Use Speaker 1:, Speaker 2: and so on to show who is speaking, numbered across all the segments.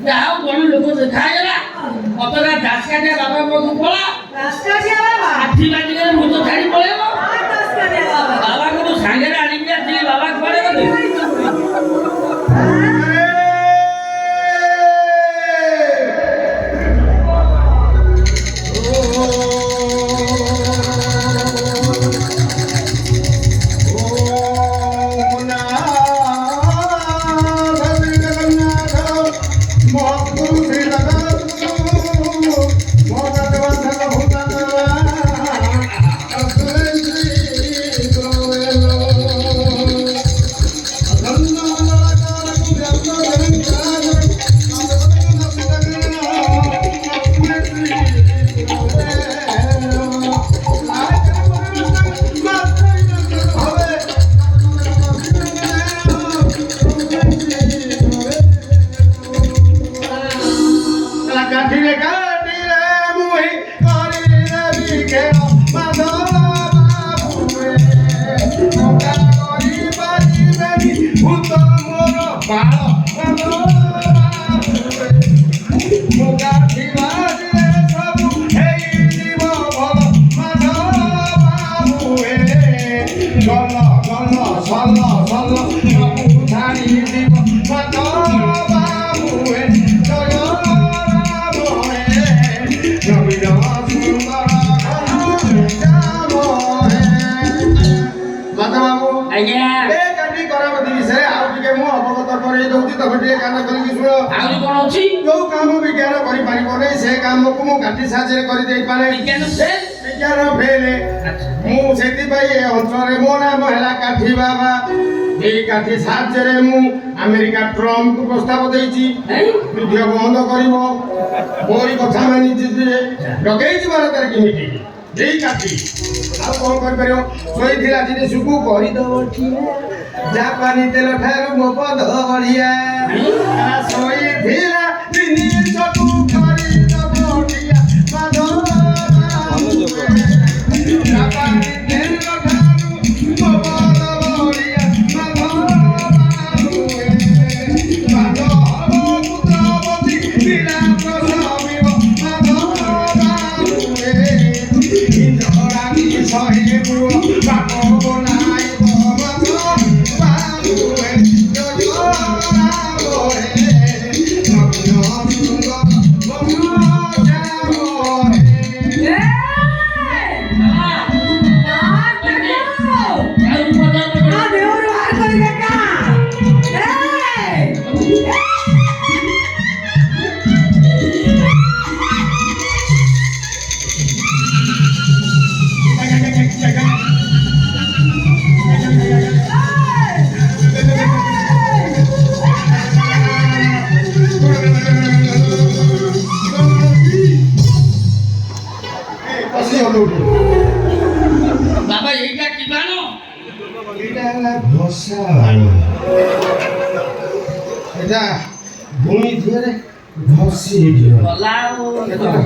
Speaker 1: ଯାହା ହଉ ଜଣେ ଲୋକ ଦେଖାହେଇଗଲା ଅତରା ଦାସକାଠିଆ ବାବା ପାଖକୁ ପଳା ଆଠି ବାଜିଗଲେ ମୁଁ ତ ଛାଡ଼ି ପଳେଇବ ବାବାଙ୍କୁ ମୁଁ ସାଙ୍ଗରେ ଆଣିକି ଆସିଲି ବାବା କୁଆଡ଼େ ଗଲେ काठी साहाଯ୍ୟରେ ମୁଁ ଆମେରିକା ଟ୍ରମ୍ପକୁ ପ୍ରସ୍ତାବ ଦେଇଛି ଯୁଦ୍ଧ ବନ୍ଦ କରିବ ମୋରି କଥା ମାନିଛି ଯେ ଡକେଇଛି ଭାରତରେ କେମିତି ଏଇ କାଠି ଆଉ କ'ଣ କରିପାରିବ ଶୋଇଥିଲା ଜିନିଷକୁ କରିଦେବ ଠିଆ ଜାପାନୀ ତେଲ ଠାରୁ ମୋ ପଦ ବଢ଼ିଆ ଶୋଇଥିଲା ଜିନିଷକୁ କରିଦେବ ଠିଆ ଜାପାନୀ ତେଲ ଠାରୁ ମୋ ପଦ बाबा এইটা কি বানো এটা হলো ঘষা বানো এটা ভূমি ধরে ঘষি দিও লাও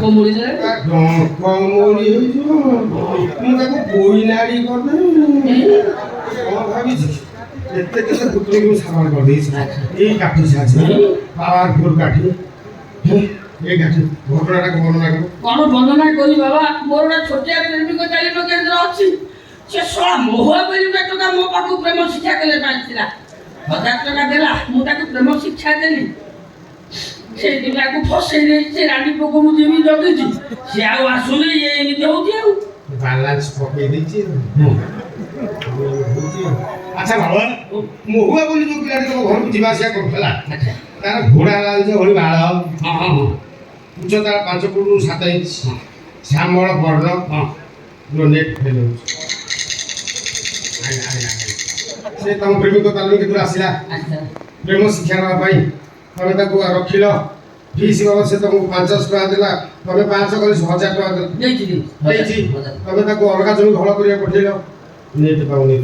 Speaker 1: কমুড়ি ধরে কমুড়ি হইছো ମୁଁ ତାକୁ କୋଇଲାଡି କରିଦେ କ'ଣ ଭାବିଛି ଏତେ କେତେ ପୁତ୍ରକୁ ସାବାଳ କରିଦେଇଛି ଏଇ କାଠି ସାହାଯ୍ୟରେ ପାୱାରଫୁଲ କାଠି এই কাঠি ঘটনাটাকে বর্ণনা করো কোন বর্ণনা করি বাবা মোর একটা ছোটিয়া প্রেমিক তালিম কেন্দ্র আছে সে সলা মোহ বলি টাকা মো পাখু প্রেম শিক্ষা কলে পাইছিলা 1000 টাকা দেলা মু তাকে প্রেম শিক্ষা দেলি সেই দিনাকু ফসেই ଦେଇଛି ରାଣୀ ପୋକ ମୁଁ ଯେମିତି ଜଗିଛି ସେ ଆଉ ଆସୁନି ଇଏ ଏମିତି ହଉଛି ଆଉ ବାଲାନ୍ସ ପକେଇ ଦେଇଛି ଆଚ୍ଛା ବାବା ମହୁଆ ବୋଲି ଯୋଉ ପିଲାଟି ତମ ଘରକୁ ଯିବା ଆସିବା କରୁଥିଲା ତାର ଘୋଡ଼ା ଲାଗୁଛି ଭଳି ବାଳ ଉଚ୍ଚତା 5 ଫୁଟରୁ 7 ଇଞ୍ଚ ଶ୍ୟାମଳ ବର୍ଣ୍ଣ ନେଟ୍ ଫେଲ୍ ହେଉଛି ସେ ତମ ପ୍ରେମିକ ତାଲିମ କେତେବେଳେ ଆସିଲା ପ୍ରେମ ଶିକ୍ଷା ନେବା ପାଇଁ ତମେ ତାକୁ ରଖିଲ ଫିସ୍ ବାବଦ ସେ ତମକୁ 500 ଟଙ୍କା ଦେଲା ତମେ 500 କରି 1000 ଟଙ୍କା ଦେଇଛି ତମେ ତାକୁ ଅଲଗା ଜମି ହଳ କରିବାକୁ ପଠେଇଲ ନେଟ୍ ପାଉନି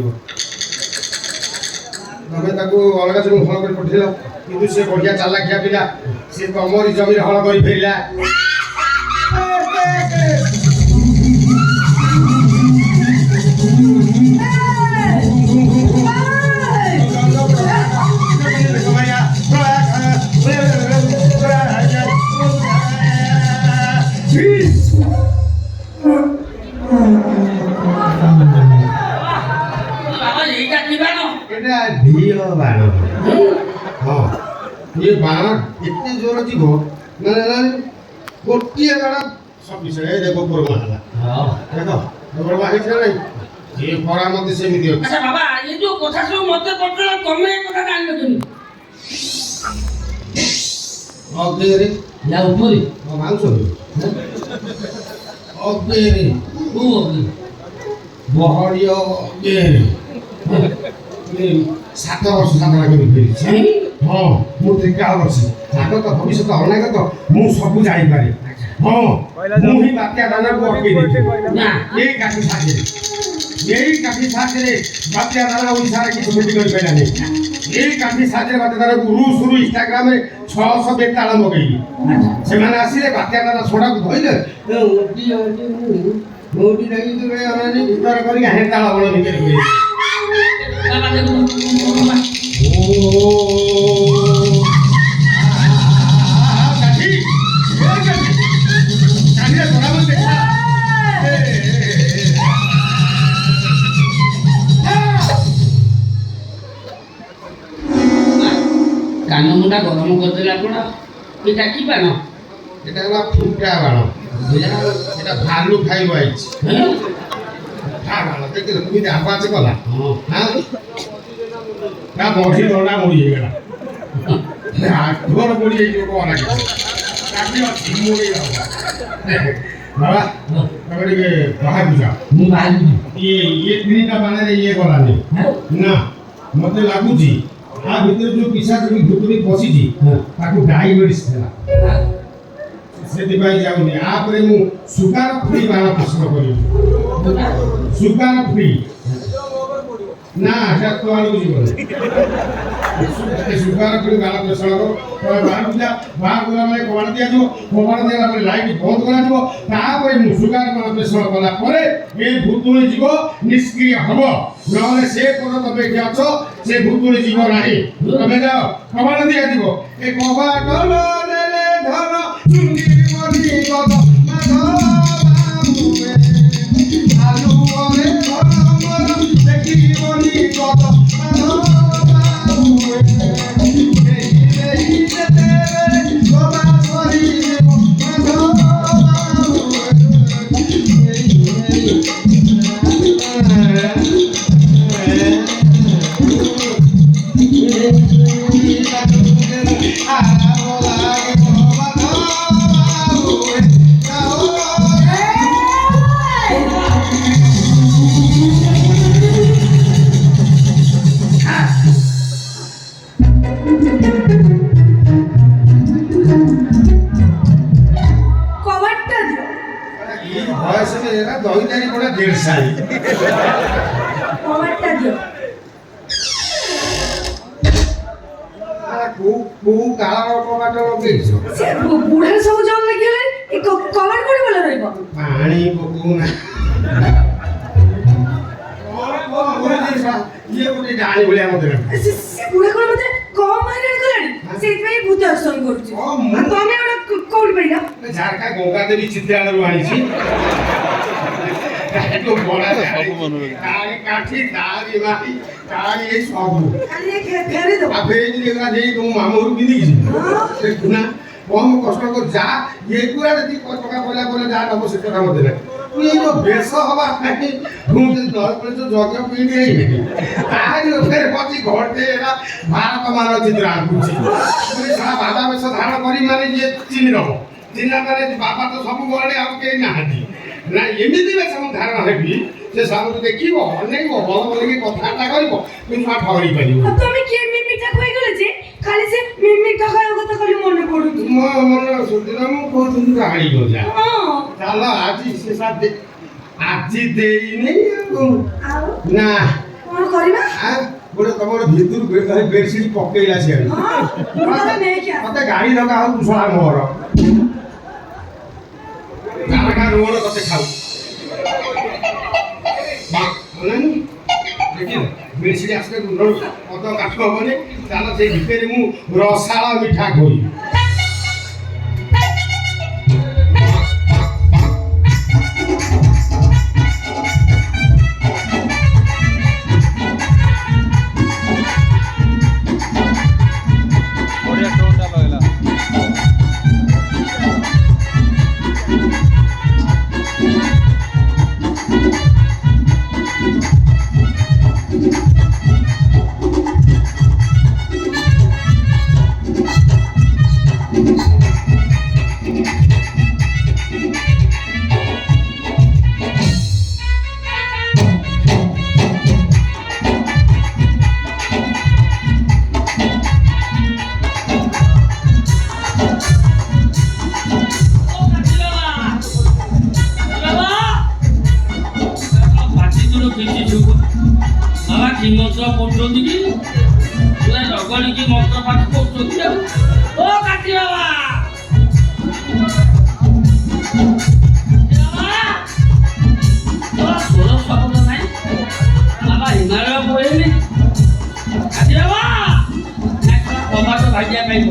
Speaker 1: ତମେ ତାକୁ ଅଲଗା ଜମି ହଳ କରି ପଠେଇଲ କିନ୍ତୁ ସେ ବଢ଼ିଆ ଚାଲାଖିଆ ପିଲା ସେ ତମରି ଜମିରେ ହଳ କରି ଫେରିଲା ଏ ବାଣ ଏତେ ଜୋର ଯିବ ମାନେ ଗୋଟିଏ ବାଣ ସଫିସିଏଣ୍ଟ ଏ ଦେଖ ପରମା ହେଲା ଦେଖ ପରମା ହେଇଛି ନା ନାଇଁ ଏ ଖରା ମତେ ସେମିତି ଅଛି।
Speaker 2: ଆଚ୍ଛା ବାବା ଏ ଯୋଉ କଥା ସବୁ ମତେ ପଚାର ତମେ ଏ କଥା ଜାଣିଲ କେମିତି?
Speaker 1: ଅଗେରେ
Speaker 2: ୟା ଉପରେ
Speaker 1: ମାଂସ ଅଗେରେ
Speaker 2: କୋଉ ଅଗ୍ନି?
Speaker 1: ବହଳିଅ ଅଗେରେ 7 ବର୍ଷ ସାଧନା କରି ଫେରିଛି। ହଁ ମୁଁ ତ୍ରିକାଳ ଅଛି ଆଗତ ଭବିଷ୍ୟତ ଅନାଗତ ମୁଁ ସବୁ ଜାଣିପାରେ। ହଁ ମୁଁ ହିଁ ବାତ୍ୟା ଦାନାକୁ ଅଟକେଇ ଦେଇଛି ଏଇ କାଠି ସାହାଯ୍ୟରେ ବାତ୍ୟା ଦାନା ଓଡ଼ିଶାରେ କିଛି କ୍ଷତି କରିପାରିଲାନି। ଏଇ କାଠି ସାହାଯ୍ୟରେ ବାତ୍ୟା ଦାନାକୁ ରୁଷରୁ ଇନଷ୍ଟାଗ୍ରାମରେ 600 ବେତାଳ ମଗେଇଲି। ସେମାନେ ଆସିଲେ ବାତ୍ୟା ଦାନା ଛଡ଼ାକୁ ଧଇଲେ ମୋଟି ଲାଗି ଭିତର କରିକି ହେତାଳ ବଣ ଭିତରେ
Speaker 2: ବାବା ଦେଖ କାନ ମୁଣ୍ଡା ଗରମ କରିଦେଲା ଆପଣ ଏଟା କି ବାଣ?
Speaker 1: এটা হলো ফুটা বাণ এটা ভালু খাইব আইছি দেখি তুমি আবাজ কলা হ্যাঁ না বসি দৌড়া মরি হয়ে গেল ঘর মরি যাই কলা কাটি অছি মরি যাও বাবা তবে টিকে বাহারু যাও
Speaker 2: ମୁଁ ବାହାରିବି
Speaker 1: ইয়ে তিনটা বাণের ইয়ে কলানি না মতে লাগুছি ଆ ଭିତରେ ଯୋଉ ପିସାଚ ଭିତରକୁ ପଶିଛି ତାକୁ ଡାଇବେଟିସ୍ ଥିଲା ସେଥିପାଇଁ ଯାଉନି। ଆପରେ ମୁଁ ସୁଗାର ଫ୍ରି ବାଣ ପସନ୍ଦ କରିବି ସୁଗାର ଫ୍ରି ନା ସେଟା ତ ଆଣିକୁ ଯିବନି ସୁଗାର ଫ୍ରି ବାଣ ପସନ୍ଦ ବାହାରକୁ ଯା ବାହାର ଗଲା ମାନେ କବାଟ ଦିଆଯିବ କବାଟ ଦିଆଗଲା ପରେ ଲାଇଟ୍ ବନ୍ଦ କରାଯିବ ତାପରେ ମୁଁ ସୁଗାର ବାଣ ପସନ୍ଦ କଲା ପରେ ଏ ଭୁତୁଳି ଯିବ ନିଷ୍କ୍ରିୟ ହବ ନହେଲେ ସେ ପର୍ଯ୍ୟନ୍ତ ବେଠି ଅଛ ସେ ଭୁତୁଳି ଯିବ ନାହିଁ। ତମେ ଯାଅ କବାଟ ଦିଆଯିବ ଏ କବାଟ ନେଲେ ଧନ ଚୁଙ୍ଗି ମନି ଗଦ ମାଧ ବାବୁଏ ଆଲୁଅରେ ଧନ ମର ଦେଖିବନି ଗଦ ମାଧ ବାବୁଏ ଦେଇ ଯେତେବେଳେ ଗବା ସରିଯିବ ମାଧ ବାବୁଏ
Speaker 3: বুড়ার ସବୁ ଜମ ଲାଗିଗଲେ ଏ କଭର କୋଉଠି ଭଲ ରହିବ?
Speaker 1: ପାଣି ପକଉନା ଇଏ ଗୋଟେ ଜାଣି ଭଳିଆ ମତେ
Speaker 3: ସେ ବୁଢା କଣ ମତେ କମ ହଇରାଣ କଲାଣି ସେଇଥିପାଇଁ ଭୂତ ଦର୍ଶନ କରୁଛି। ତମେ ଗୋଟେ କୋଉଠି ପାଇଲ?
Speaker 1: ଝାରକା ଗଙ୍ଗା ଦେବୀ ଚିତ୍ରାଳୟରୁ ଆଣିଛି କାଠି ଦାରି ମାଟି କାଳି ଏ ସବୁ
Speaker 3: ଫେରେ ଦବ
Speaker 1: ଫେରେଇ ତମ ମାମୁଁ ଘରୁ ପିନ୍ଧିକି ଦେଖୁନା କମ କଷ୍ଟ କର ଯା ଇଏ ପୁରା ଯଦି ଟଙ୍କା ପଇଲା ପଇଲା ଯାହା ନବ ସେ କଥା ମତେ ନାହିଁ তুই এই বেশ হবা নাকি ঘুমতে দশ পর্যন্ত যজ্ঞ পিঁড়ি হইনি তাহারি ওখানে বসি ঘরতে এরা ভারত মানচিত্র আঁকুছি সারা বাবা বেশ ধারণ করি মানে যে চিনি নব চিহ্না মানে বাবা তো সবু গলে ଆଉ କେହି ନାହାନ୍ତି ନା ଏମିତି ବେଶ ମୁଁ ଧାରଣ ହେବି ସେ ସାମକୁ ଦେଖିବ ଅନେଇବ ଭଲ ବୋଲିକି କଥାବାର୍ତ୍ତା କରିବ କିନ୍ତୁ ମା ଠହରି ପାରିବ
Speaker 3: ତମେ କିଏ ମିମିଟା କହିଗଲେ ଯେ ଖାଲି ସେ ମିମିଟା କହିବା କଥା ଖାଲି ମନେ ପଡୁଛି
Speaker 1: ମୋ ମନେ ସୁଦିନ ମୁଁ କହୁଥିଲି ଗାଡ଼ି ଗଜା ଚାଲ ଆଜି ସେ ସାଥେ ଆଜି ଦେଇନି
Speaker 3: ଆଉ
Speaker 1: ନା
Speaker 3: କଣ କରିବା
Speaker 1: ଗୋଟେ ତମର ଭିତରୁ ବେଡସିଟ୍ ପକେଇଲା ସିଆଡେ ମତେ ଗାଡ଼ି ଧକା ହଉ ଶଳା ମୋର ଗାଁ ରୋଡ଼ ତତେ ଖାଉ ବେଡସିଟ୍ ଆସିଲେ ଅଧ କାଠ ହବନି ଚାଲ ସେଇ ଭିତରେ ମୁଁ ରସାଳ ମିଠା ଖୋଇବି
Speaker 4: ବଢ଼ିଆ ଟୋନ୍ଟା
Speaker 2: କାଟି ବାବା ସ୍ୱର ଶବ୍ଦ ନାହିଁ ବାବା ହିମାଳୟ ପଳେଇଲି କାଟି ବାବା ଟମାଟୋ ଭାଜିବା ପାଇଁ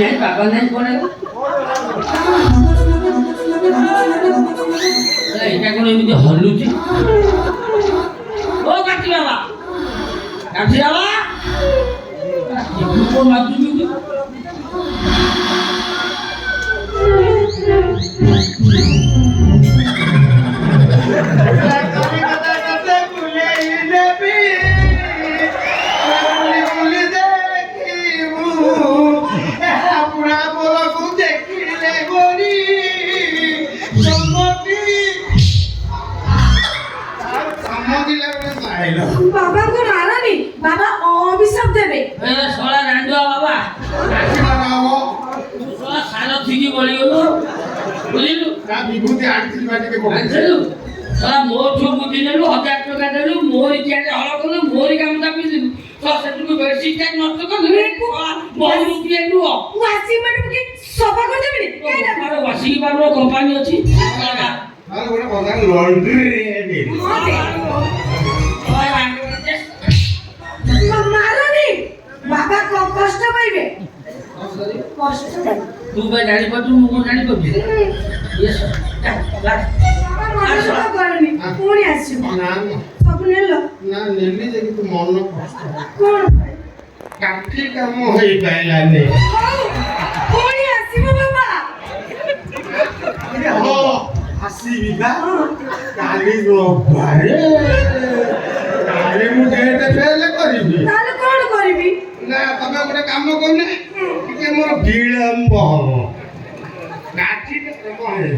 Speaker 2: नहीं बाबा नहीं पड़ेगा এটা কোন এমনি হলুচি ও কাটি বাবা কোন মাতুমি
Speaker 3: बाबा को मारानी बाबा अभिशाप देबे
Speaker 2: ए सोला रांडुआ बाबा सोला सालो थिकी बोली गलो बुझिलु
Speaker 1: ना विभूति आंटी बाटी के बोल
Speaker 2: बुझिलु सोला मोर छु बुद्धि नेलु 1000 टका देलु मोर इत्यादि हल कलु मोर काम दाबी दिलु तो सेटु बेडशीट टैग नष्ट कर दिलु बहुत रुपया लु
Speaker 3: वाशिंग मशीन के सफा कर देबे केना
Speaker 2: मारो वाशिंग पारो कंपनी अछि
Speaker 1: हां गोटे बगा लॉन्ड्री रे
Speaker 3: मारानी बाबा को कष्ट पाइबे कष्ट
Speaker 2: तू बे जानी पटु मु जानी पटु यस
Speaker 3: बाबा मत करनी कोनी आसी
Speaker 1: ना
Speaker 3: सब नेलो
Speaker 1: ना नेली जे कि तू मन कष्ट
Speaker 3: कोन
Speaker 1: काठी काम होई पाइलाने
Speaker 3: कोनी आसी बाबा
Speaker 1: हो आसी बा काली रोबारे काली मु डेट फेल करिबी
Speaker 3: ताले कोन करबी
Speaker 1: ना तबे गोटे काम करने कि मोर विलंब हो काठी के कहे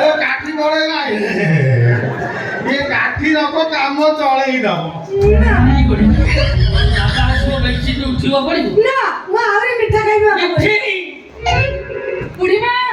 Speaker 1: ओ काठी बड़े नाही ये काठी रखो काम चलेई दबो
Speaker 2: नहीं करी बाबा सो बेडशीट उठिबो पड़ी
Speaker 3: ना वो आवरे मिठा खाइबा
Speaker 2: बुढ़ी माँ